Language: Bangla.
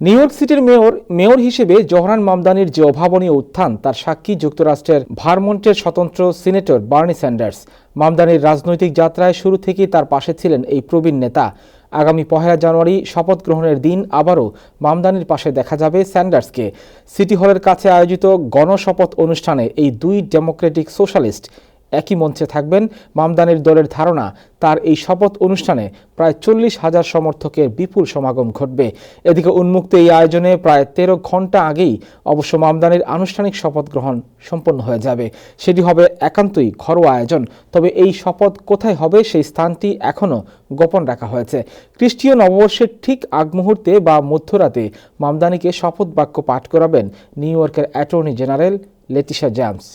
নিউ ইয়র্ক সিটির মেয়র হিসেবে জোহরান মামদানির যে অভাবনীয় উত্থান তার সাক্ষী যুক্তরাষ্ট্রের ভারমন্টের স্বতন্ত্র সিনেটর বার্নি স্যান্ডার্স। মামদানির রাজনৈতিক যাত্রায় শুরু থেকেই তার পাশে ছিলেন এই প্রবীণ নেতা। আগামী 1 জানুয়ারি শপথ গ্রহণের দিন আবারও মামদানির পাশে দেখা যাবে স্যান্ডার্সকে। সিটি হলের কাছে আয়োজিত গণশপথ অনুষ্ঠানে এই দুই ডেমোক্রেটিক সোশ্যালিস্ট একই মঞ্চে থাকবেন। মামদানির দলের ধারণা, তার এই শপথ অনুষ্ঠানে প্রায় 40,000 সমর্থকের বিপুল সমাগম ঘটবে। এদিকে উন্মুক্ত এই আয়োজনে প্রায় 13 ঘন্টা আগেই অবশ্য মামদানির আনুষ্ঠানিক শপথ গ্রহণ সম্পন্ন হয়ে যাবে। সেটি হবে একান্তই ঘরোয়া আয়োজন। তবে এই শপথ কোথায় হবে সেই স্থানটি এখনও গোপন রাখা হয়েছে। খ্রিস্টীয় নববর্ষের ঠিক আগ মুহূর্তে বা মধ্যরাতে মামদানিকে শপথ বাক্য পাঠ করাবেন নিউ ইয়র্কের অ্যাটর্নি জেনারেল লেটিশা জেমস।